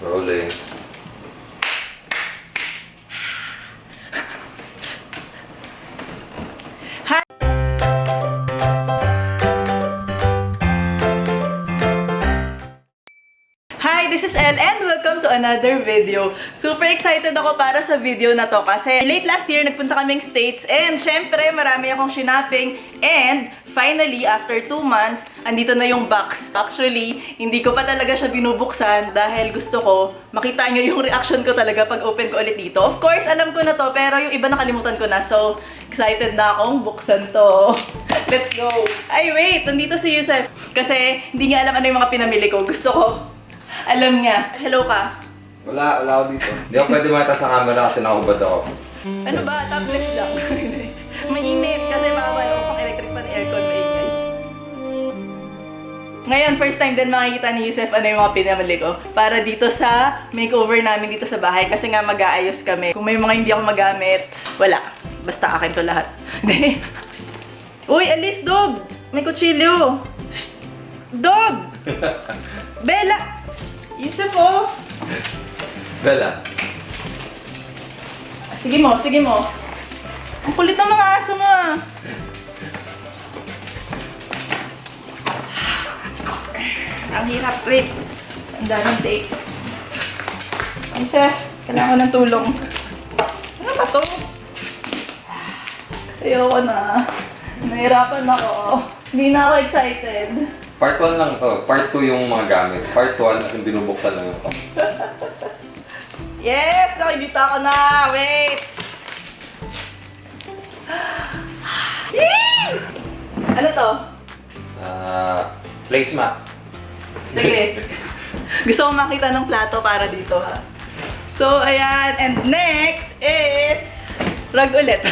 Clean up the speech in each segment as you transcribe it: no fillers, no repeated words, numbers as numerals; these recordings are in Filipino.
Rolling. Hi, this is Elle and welcome to another video. Super excited ako para sa video na to kasi late last year nagpunta kaming States and syempre marami akong shinaping and finally after 2 months, andito na yung box. Actually, hindi ko pa talaga siya binubuksan dahil gusto ko makita nyo yung reaction ko talaga pag open ko ulit dito. Of course, alam ko na to pero yung iba nakalimutan ko na so excited na akong buksan to. Let's go! Ay wait, nandito si Yusef kasi hindi niya alam ano yung mga pinamili ko. Gusto ko alam niya. Hello ka. Wala ako dito. Hindi ako pwede makita sa camera kasi nakahubad ako. Ano ba? Tablet lang. Mainit kasi bawal ako pang electric pan aircon maingay. Ngayon, first time din makikita ni Yusef ano yung mga pinamili ko. Para dito sa makeover namin dito sa bahay kasi nga mag-aayos kami. Kung may mga hindi ako magamit, wala. Basta akin to lahat. Uy, alis, dog! May kutsilyo! Shh! Dog! Bella! Yusef, oh! Bella. Sige mo, sige mo. Ang kulit ng mga aso mo, ah. Ang hirap, wait. Ang daming take. Yusef, kailangan ko ng tulong. Ano ba to? Ayoko na. Nahirapan ako. Hindi na ako excited. Part 1 lang to. Part 2 yung mga gamit. Part 1 as in binubuksan lang ito. Yes! Nakikita ko na! Wait! Yee! Ano to? Placemat. Sige. Gusto ko makita ng plato para dito, ha? So, ayan. And next is rug ulit.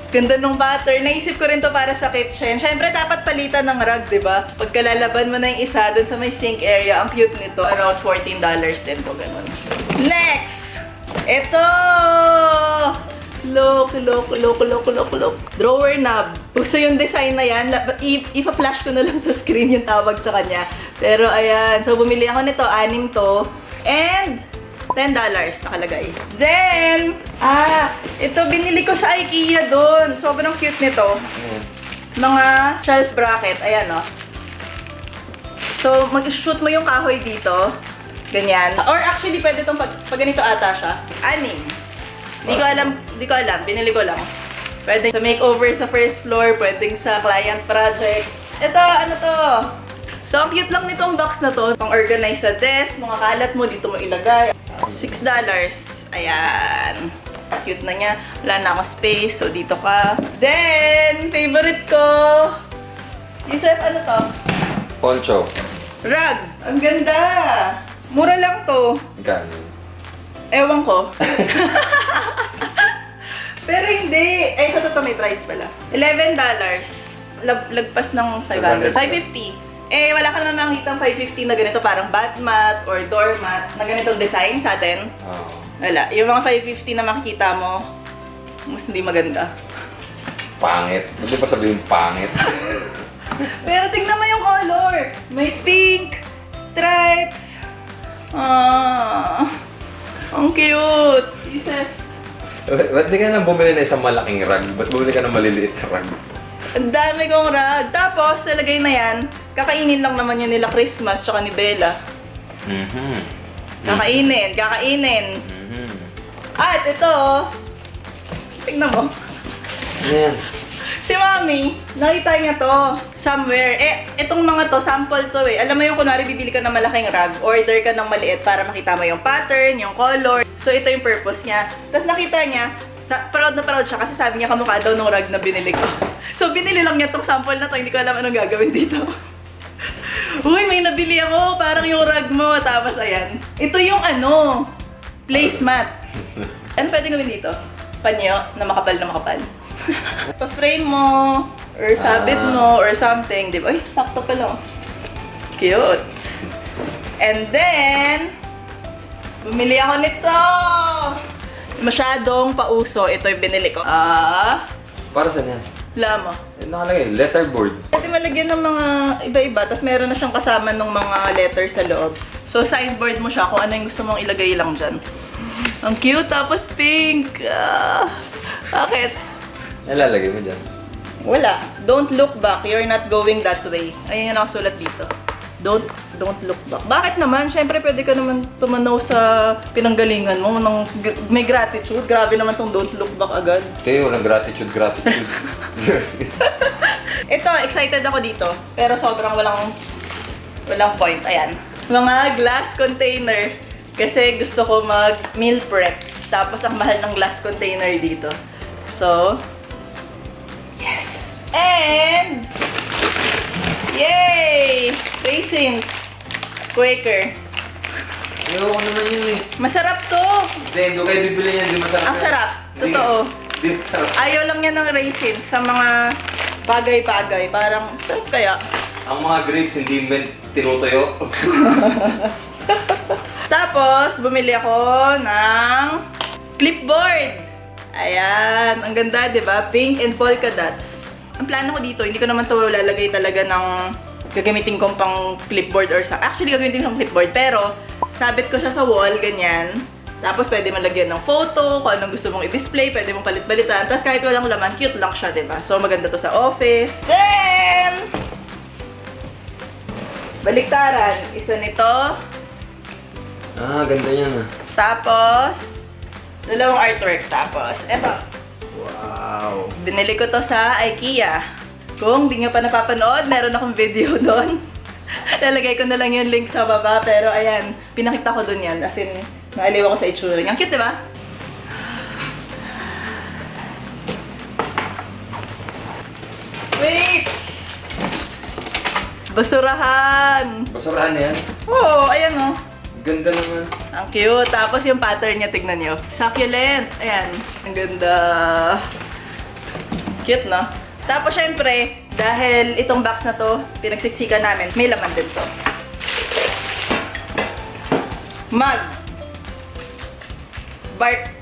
Ganda nung butter. Naisip ko rin to para sa kitchen. Siyempre, dapat palitan ng rug, di ba? Pagkalalaban mo na yung isa dun sa may sink area, ang cute nito. Around $14 din to, ganun. Next! Ito! Look. Drawer knob. Gusto yung design na yan. Ipa-flash ko na lang sa screen yung tawag sa kanya. Pero ayan. So, bumili ako nito. 6 to. And $10 nakalagay. Then, ito binili ko sa IKEA doon. Sobrang cute nito. Mga shelf bracket. Ayan, oh. So, mag-shoot mo yung kahoy dito. Ganyan. Or actually, pwede itong pag ganito ata siya. 6. Hindi ko alam. Binili ko lang. Pwede sa makeover sa first floor. Pwedeng sa client project. Ito, ano to? So, ang cute lang nitong box na to. Pang-organize sa desk. Mga kalat mo, dito mo ilagay. $6. Ayan. Cute na niya. Wala na akong space. So, dito ka. Then, favorite ko. Yusef, ano to? Poncho. Rug. Ang ganda. Mura lang to. Magkano? Ewan ko. Pero hindi. Ay, ito may price pala. $11. Lagpas ng 500. 550. Eh, wala ka naman makikita 550 na ganito, parang bath mat or doormat na ganitong design sa atin. Oh. Wala. Yung mga 550 na makikita mo, mas hindi maganda. Pangit. Hindi pa sabihin pangit. Pero tingnan mo yung color. May pink, stripes. Ang cute. Isip. Ba't di ka nang bumili na isang malaking rug? Ba't bumili ka ng maliliit na rug? Ang dami kong rug. Tapos, nalagay na yan, kakainin lang naman yun nila Christmas tsaka ni Bella. Kakainin. At ito, tingnan mo. Yan. Si Mami, nakita niya to somewhere. Eh, itong mga to, sample to eh. Alam mo yung kunwari bibili ka ng malaking rug, order ka ng maliit para makita mo yung pattern, yung color. So, ito yung purpose niya. Tapos nakita niya, proud na proud siya kasi sabi niya kamukha daw ng rug na binili ko. So, binili lang niya tong sample na to. Hindi ko alam anong gagawin dito. Uy, may nabili ako. Parang yung rug mo. Tapos, ayan. Ito yung placemat. Ano pwede gawin dito? Panyo na makapal. Pa-frame mo, or sabit mo, or something. Di ba? Ay, sakto pa lang. Cute. And then, bumili ako nito. Masyadong pauso. Ito yung binili ko. Para saan yan? Wala mo. Nakalagay, letterboard. Pwede malagyan ng mga iba-iba, tapos meron na siyang kasama ng mga letters sa loob. So, sideboard mo siya kung ano yung gusto mong ilagay lang dyan. Ang cute, tapos pink. Bakit? Nalalagay mo dyan. Wala. Don't look back. You're not going that way. Ayun yung nakasulat dito. Don't look back. Bakit naman? Siyempre, pwede ka naman tumanaw sa pinanggalingan mo. May gratitude. Grabe naman tong don't look back agad. Tayo, walang gratitude. Ito, excited ako dito. Pero sobrang walang point. Ayan. Mga glass container. Kasi gusto ko mag-meal prep. Tapos ang mahal ng glass container dito. So, yes! And, yay! Raisins. Quaker. Ayoko naman yun eh. Masarap to! Hindi, doon kayo bibili yan. Hindi masarap. Ang sarap. Totoo. Hindi masarap. Ayaw lang yan ng raisins sa mga bagay-bagay. Parang, sarap kaya? Ang mga grapes hindi tinutuyo. Tapos, bumili ako ng clipboard. Ayan. Ang ganda, di ba? Pink and polka dots. Ang plano ko dito, hindi ko naman to lalagay talaga ng gagamitin kong pang clipboard or sa... Actually, gagamitin kong clipboard. Pero, sabit ko siya sa wall, ganyan. Tapos, pwede mo lagyan ng photo, kung anong gusto mong i-display, pwede mong palit-balitan. Tapos, kahit walang laman, cute lang siya, di ba? So, maganda to sa office. Then, baliktaran. Isa nito. Ah, ganda yan ah. Tapos, dalawang artwork. Tapos, eto. Wow. Binili ko to sa IKEA. Kung di nyo pa napapanood, meron akong video doon. Lalagay ko na lang yung link sa baba. Pero ayan, pinakita ko doon yan. As in, naaliw ako sa itsura niya. Ang cute, di ba? Wait! Basurahan! Basurahan na yan. Oo, ayan oh. Ganda naman. Ang cute. Tapos yung pattern niya, tignan nyo. Succulent. Ayan. Ang ganda. Cute, no? Tapos, syempre, dahil itong box na to, pinagsiksikan namin, may laman din to. Mug. Bark.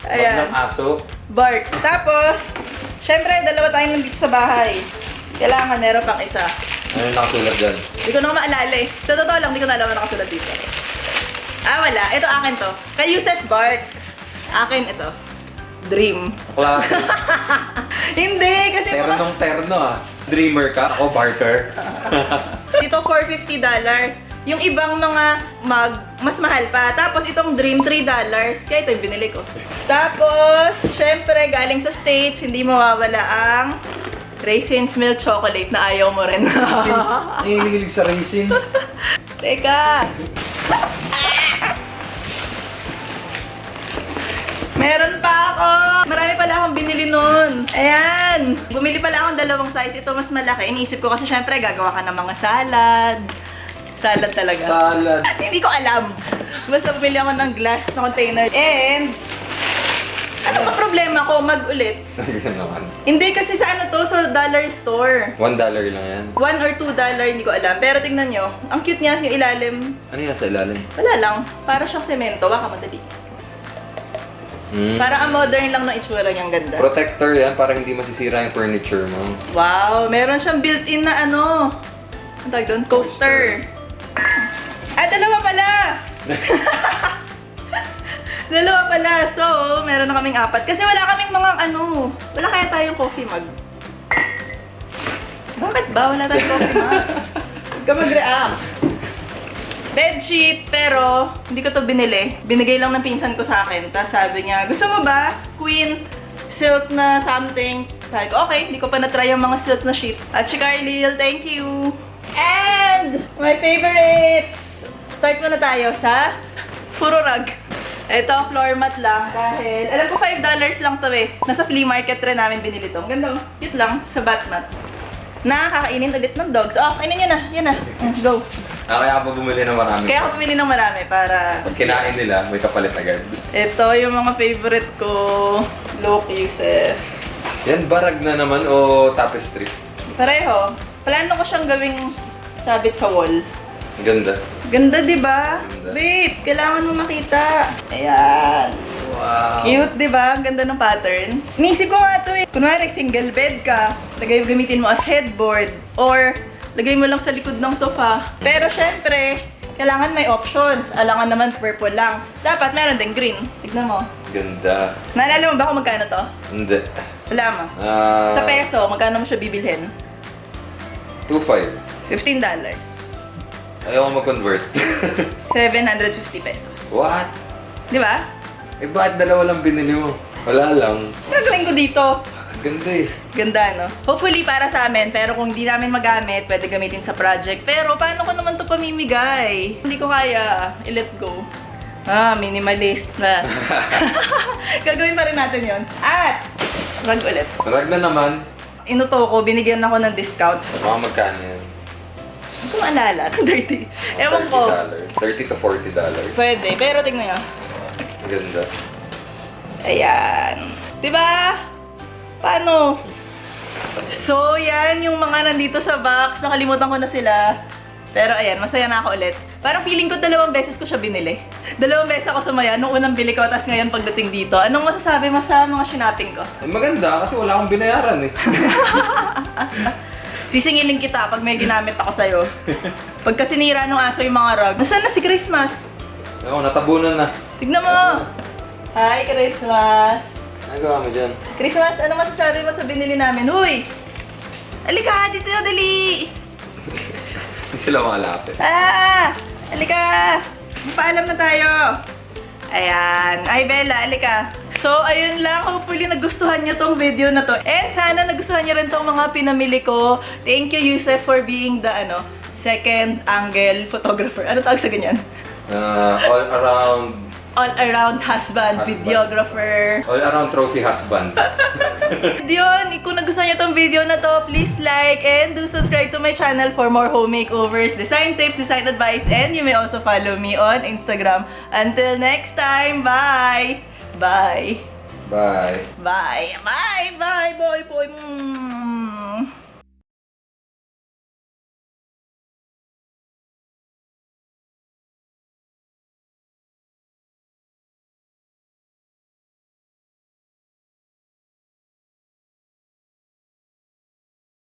Wag Ayan. ng aso. Bark. Tapos, syempre, dalawa tayong nandito sa bahay. Kailangan meron pang isa. Ano yung nakasulat dyan? Hindi ko na maalala eh. Sa totoo lang, hindi ko na alam ang nakasulat dito. Ah, wala. Ito akin to. Kay Yusef Bark. Akin ito. Dream. Klase. Hindi, kasi Terno ah. Dreamer ka, ako barker. dito $450. Yung ibang mga mug, mas mahal pa. Tapos itong Dream, $3. Kaya ito yung binili ko. Tapos, syempre, galing sa States, hindi mawawala ang Raisins Milk Chocolate na ayaw mo rin. Raisins. Nangilig sa raisins. Teka! Meron pa ako! Marami pala akong binili nun. Ayan! Bumili pala akong dalawang size. Ito mas malaki. Iniisip ko kasi syempre gagawa ka ng mga salad. Salad talaga. Salad. Hindi ko alam. Basta bumili ako ng glass na container. And, ano pa problema ko? Mag-ulit. Ganyan naman. Hindi kasi sa ano to, sa dollar store. $1 lang yan. $1 or $2, hindi ko alam. Pero tingnan nyo, ang cute niya, yung ilalim. Ano yan sa ilalim? Wala lang. Para siyang semento. Baka madali. Hmm. Para ang modern lang ng itsura niyang ganda. Protector yan para hindi masisira yung furniture mo. Wow! Meron siyang built-in na ano. Ang tawag doon? Coaster. Ah, dalawa pala! Dalawa pala. So, meron na kaming 4. Kasi wala kaming mga ano. Wala kaya tayong coffee mug. Bakit ba? Wala tayong coffee mug. Huwag ka mag-react. Bedsheet, pero hindi ko to binili. Binigay lang ng pinsan ko sa akin. Tapos sabi niya, gusto mo ba? Queen, silk na something. Sabi ko, okay, hindi ko pa na-try yung mga silk na sheet. At si Carlil, thank you! And my favorites! Start muna tayo sa puro rug. Ito, floor mat lang. Dahil, alam ko $5 lang to eh. Nasa flea market rin namin binili to. Ang ganda, oh. Cute lang, sa bat mat. Nakakainin ulit ng dogs. Oh, kainin nyo na. Yan na. Go. Ah, kaya ako bumili ng marami. Kaya ako pumili ng marami para... Pag kinain nila, may kapalit agad. Ito yung mga favorite ko. Look, Yusef. Yan, barag na naman o tapestry? Pareho. Plano ko siyang gawing sabit sa wall. Ganda. Ganda, di ba? Ganda. Wait, kailangan mo makita. Ayan. Wow. Cute, di ba? Ang ganda ng pattern. Inisip ko nga ito eh. Kunwari, single bed ka. Gamitin mo as headboard. Or, lagay mo lang sa likod ng sofa. Pero syempre, Kailangan may options. Alangan naman purple lang. Dapat meron din green. Tignan mo. Ganda. Naalala mo ba kung magkano to? Hindi. Wala mo. Sa peso, magkano mo siya bibilhin? 2.5. $15. Ayaw ko mag-convert. 750 pesos. What? Di ba? Eh, bakit dalawa lang binili mo? Wala lang. Gagaling ko dito. Ganda eh. Ganda, no? Hopefully para sa amin, pero kung hindi namin magamit, pwede gamitin sa project. Pero paano ko naman to pamimigay? Hindi ko kaya. I-let go. Minimalist na. Gagawin pa rin natin yon. At, rag ulit. Rag na naman. Inuto ko, binigyan ako ng discount. Mga magkano yan? Hindi ko maalala. 30. Ewan ko. $30 to $40. Pwede, pero tingnan nyo. Ganda. Ayan. Diba? Paano? So, yan yung mga nandito sa box. Nakalimutan ko na sila. Pero ayan, masaya na ako ulit. Parang feeling ko 2 beses ko siya binili. 2 beses ako sumaya nung unang bili ko, tapos ngayon pagdating dito. Anong masasabi mo sa mga shopping ko? Eh, maganda kasi wala akong binayaran eh. Sisingilin kita pag may ginamit ako sa'yo. Pagka sinira nung aso yung mga rug. Nasaan na si Christmas? Ako, natabunan na. Tignan mo! Hi, Christmas! Nagawa mo dyan? Christmas, ano masasabi mo sa binili namin? Huy! Alika, dito, dali! Hindi sila makalapit. Alika! Paalam na tayo! Ayan. Ay, Bella, alika. So, ayun lang. Hopefully, nagustuhan nyo tong video na to. And sana nagustuhan nyo rin tong mga pinamili ko. Thank you, Yusef, for being the, second angle photographer. Ano tawag sa ganyan? All-around husband, videographer. All-around trophy husband. Yun, kung nagustuhan nyo tong video na to, please like and do subscribe to my channel for more home makeovers, design tips, design advice, and you may also follow me on Instagram. Until next time, bye! Bye! Bye. Bye! Bye! Bye! Bye! Bye!